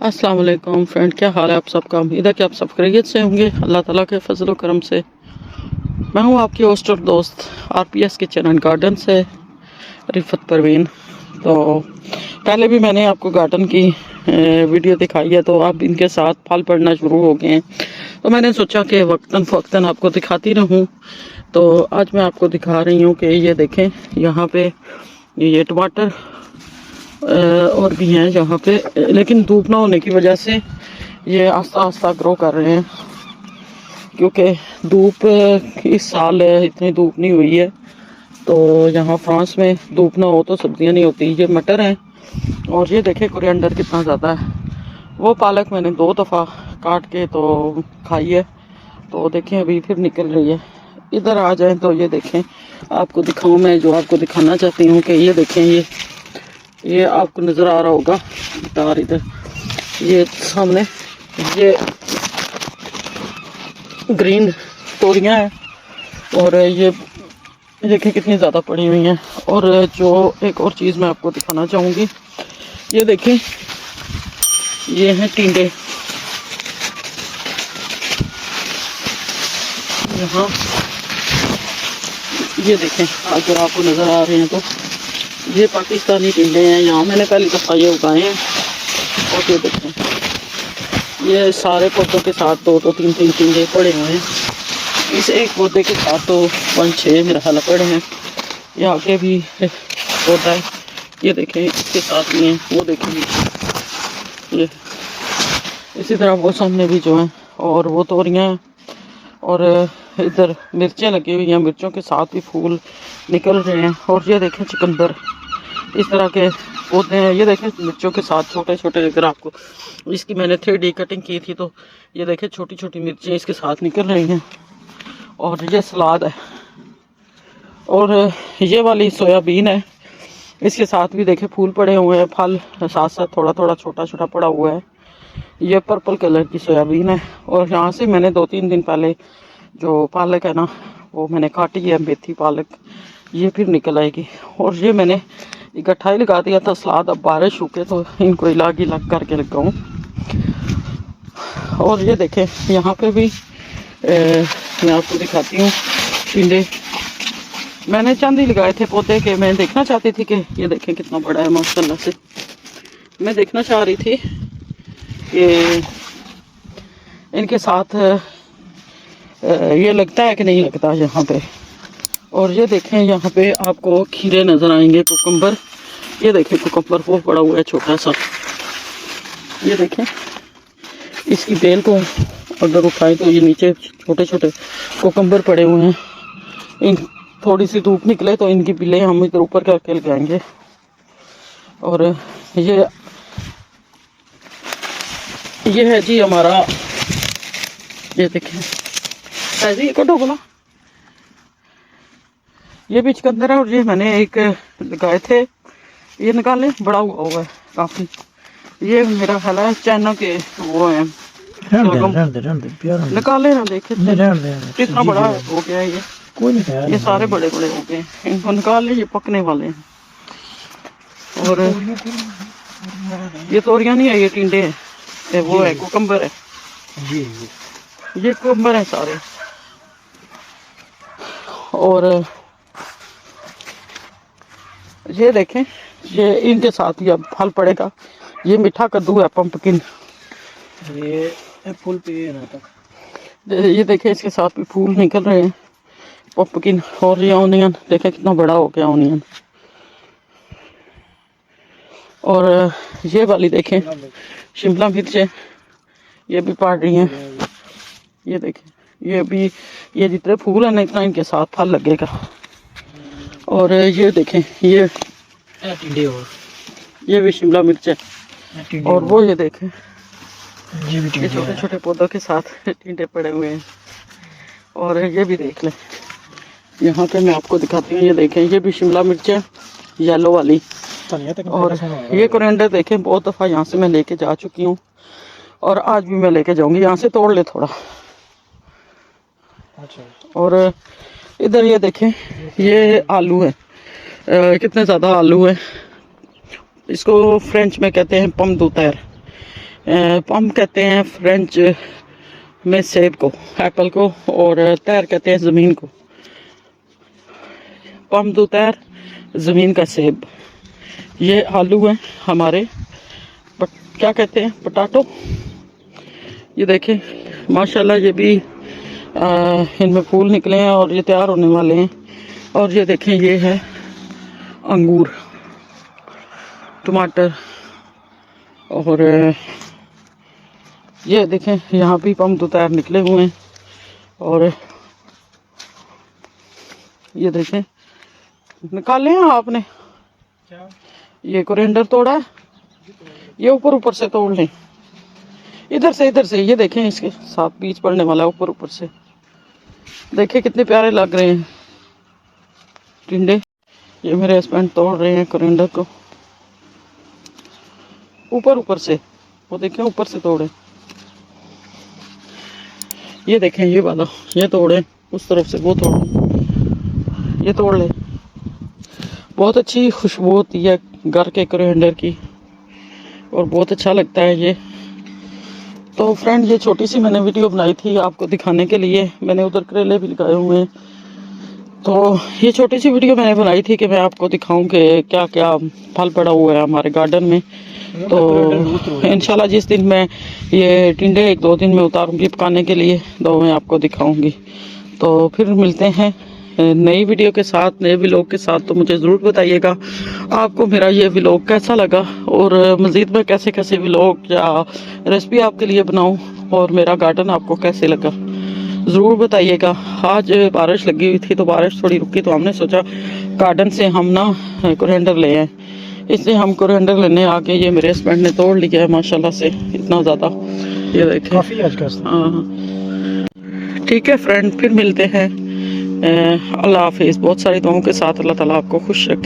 अस्सलाम वालेकुम फ्रेंड, क्या हाल है आप सबका। उम्मीद है कि आप सब खैरियत से होंगे अल्लाह ताला के फजल व करम से। मैं हूं आपकी होस्ट और दोस्त आरपीएस किचन एंड गार्डन से रिफत परवीन। तो पहले भी मैंने आपको गार्डन की वीडियो दिखाई है, तो अब इनके साथ फल पड़ना शुरू हो गए हैं, तो मैंने सोचा कि वक्तन फ़वक्तन आपको दिखाती रहूं। तो आज मैं आपको दिखा रही हूं कि ये देखें, यहाँ पे ये टमाटर और भी हैं यहाँ पे, लेकिन धूप ना होने की वजह से ये आस्ता आस्ता ग्रो कर रहे हैं, क्योंकि धूप इस साल इतनी धूप नहीं हुई है। तो यहाँ फ्रांस में धूप ना हो तो सब्जियाँ नहीं होती। ये मटर हैं और ये देखें कोरिएंडर कितना ज़्यादा है। वो पालक मैंने 2 दफ़ा काट के तो खाई है, तो देखें अभी फिर निकल रही है। इधर आ जाएं तो ये देखें, आपको दिखाऊं मैं जो आपको दिखाना चाहती हूँ कि ये देखें, ये आपको नज़र आ रहा होगा तार, इधर ये सामने ये ग्रीन तोरियां हैं और ये देखें कितनी ज़्यादा पड़ी हुई हैं। और जो एक और चीज़ मैं आपको दिखाना चाहूँगी, ये देखें, ये हैं टिंडे। यहाँ ये देखें, अगर आपको नज़र आ रहे हैं तो ये पाकिस्तानी टिंडे हैं। यहाँ मैंने पहली दफ़ा ये उगाए हैं। और ये देखें, ये सारे पौधों के साथ 2-2, 3-3 टिंडे पड़े हुए हैं। इस एक पौधे के साथ तो 5-6 मेरा ख्याल पड़े हैं। ये आगे भी पौधा है, ये देखें इसके साथ भी हैं। वो देखें ये इसी तरह वो सामने भी जो हैं, और वो तोरियां हैं। और इधर मिर्चें लगी हुई हैं, मिर्चों के साथ भी फूल निकल रहे हैं। और ये देखें चुकंदर, इस तरह के पौधे हैं। ये देखें मिर्चों के साथ छोटे छोटे, अगर आपको इसकी मैंने 3D कटिंग की थी तो ये देखें छोटी छोटी मिर्चें इसके साथ निकल रही हैं। और ये सलाद है, और ये वाली सोयाबीन है, इसके साथ भी देखें फूल पड़े हुए हैं, फल साथ साथ थोड़ा थोड़ा छोटा छोटा पड़ा हुआ है। ये पर्पल कलर की सोयाबीन है। और यहाँ से मैंने 2-3 दिन पहले जो पालक है ना, वो मैंने काटी है, मेथी पालक, ये फिर निकल आएगी। और ये मैंने इकट्ठा ही लगा दिया था सलाद, अब बारिश रुके तो इनको अलग ही लग करके लगाऊँ। और ये देखें यहाँ पे भी मैं आपको दिखाती हूँ टिंडे। मैंने चंद ही लगाए थे पौधे के, मैं देखना चाहती थी कि ये देखें कितना बड़ा है माशाल्लाह से। मैं देखना चाह रही थी कि इनके साथ ये लगता है कि नहीं लगता यहाँ पे। और ये देखें यहाँ पे आपको खीरे नज़र आएंगे, कुकम्बर। ये देखें कुकम्बर वो पड़ा हुआ है छोटा सा। ये देखें इसकी बेल को अगर उठाए तो ये नीचे छोटे छोटे कुकम्बर पड़े हुए हैं। इन थोड़ी सी धूप निकले तो इनकी बिलें हम इधर ऊपर करके लगाएंगे। और ये है जी हमारा, ये देखें ऐसे कटो बोला, ये भी चुकंदर है। और ये मैंने एक लगाए थे, ये निकाले, बड़ा हुआ है काफ़ी। ये मेरा ख्याल है चाइना के वो हैं, निकाले ना, देखे कितना बड़ा हो गया है ये सारे बड़े बड़े हो गए, इनको निकाल ले, ये पकने वाले हैं। और ये तोरियां नहीं है, ये टिंडे है, वो है कुकम्बर है, ये कुकम्बर है सारे। और ये देखें, ये इनके साथ ही अब फल पड़ेगा। ये मीठा कद्दू है, पंपकिन, ये फूल पे ये देखें इसके साथ भी फूल निकल रहे हैं, पंपकिन। और ये ऑनियन देखें कितना बड़ा हो गया ऑनियन। और ये वाली देखें शिमला मिर्च है, ये भी पड़ रही हैं। ये देखें, ये भी, ये जितने फूल है ना इतना इनके साथ फल लगेगा। और ये देखें ये भी शिमला मिर्च है। और वो ये देखें ये छोटे छोटे पौधों के साथ टिंडे पड़े हुए हैं। और ये भी देख लें, यहाँ पे मैं आपको दिखाती हूँ, ये देखें ये भी शिमला मिर्च है, येलो वाली। और ये कोरिएंडर देखें, बहुत दफ़ा यहाँ से मैं लेके जा चुकी हूँ और आज भी मैं लेके जाऊँगी। यहाँ से तोड़ ले थोड़ा। और इधर ये देखें, ये आलू है, कितने ज़्यादा आलू है। इसको फ्रेंच में कहते हैं पम दो तैर। पम कहते हैं फ्रेंच में सेब को, एप्पल को, और तैर कहते हैं ज़मीन को। पम दो तैर, ज़मीन का सेब। ये आलू हैं हमारे, क्या कहते हैं, पोटैटो। ये देखें माशाल्लाह, ये भी इनमें फूल निकले हैं और ये तैयार होने वाले हैं। और ये देखें, ये है अंगूर, टमाटर, और ये देखें यहाँ भी पम दो तैयार निकले हुए हैं। और ये देखें, निकाले हैं आपने क्या? ये कोरिएंडर तोड़ा है, ये ऊपर से तोड़ लें, इधर से। ये देखें, इसके साथ बीज पड़ने वाला है ऊपर से। देखें कितने प्यारे लग रहे हैं टिंडे। ये मेरे हस्बैंड तोड़ रहे हैं कोरिएंडर को ऊपर से, वो देखें ऊपर से तोड़े। ये देखें, ये वाला, ये तोड़े उस तरफ से, वो तोड़े, ये तोड़ ले। बहुत अच्छी खुशबू होती है घर के कोरिएंडर की और बहुत अच्छा लगता है ये। तो फ्रेंड, ये छोटी सी मैंने वीडियो बनाई थी आपको दिखाने के लिए। मैंने उधर करेले भी लगाए हुए हैं, तो ये छोटी सी वीडियो मैंने बनाई थी कि मैं आपको दिखाऊं कि क्या क्या फल पड़ा हुआ है हमारे गार्डन में। तो इंशाल्लाह जिस दिन मैं ये टिंडे 1-2 दिन में उतारूंगी पकाने के लिए, तो मैं आपको दिखाऊंगी। तो फिर मिलते हैं नई वीडियो के साथ, नए व्लॉग के साथ। तो मुझे ज़रूर बताइएगा आपको मेरा ये व्लॉग कैसा लगा, और मज़ीद मैं कैसे कैसे व्लॉग या रेसिपी आपके लिए बनाऊं, और मेरा गार्डन आपको कैसे लगा ज़रूर बताइएगा। आज बारिश लगी हुई थी, तो बारिश थोड़ी रुकी, तो हमने सोचा गार्डन से हम ना कोरिएंडर ले आए, इसलिए हम कोरिएंडर लेने आ गए। ये मेरे हस्बैंड ने तोड़ लिया है माशाल्लाह से, इतना ज़्यादा। ये देखें काफ़ी आज का। हाँ ठीक है फ्रेंड, फिर मिलते हैं। अल्लाह हाफिज़। बहुत सारी दुआओं के साथ अल्लाह ताला आपको खुश रखे।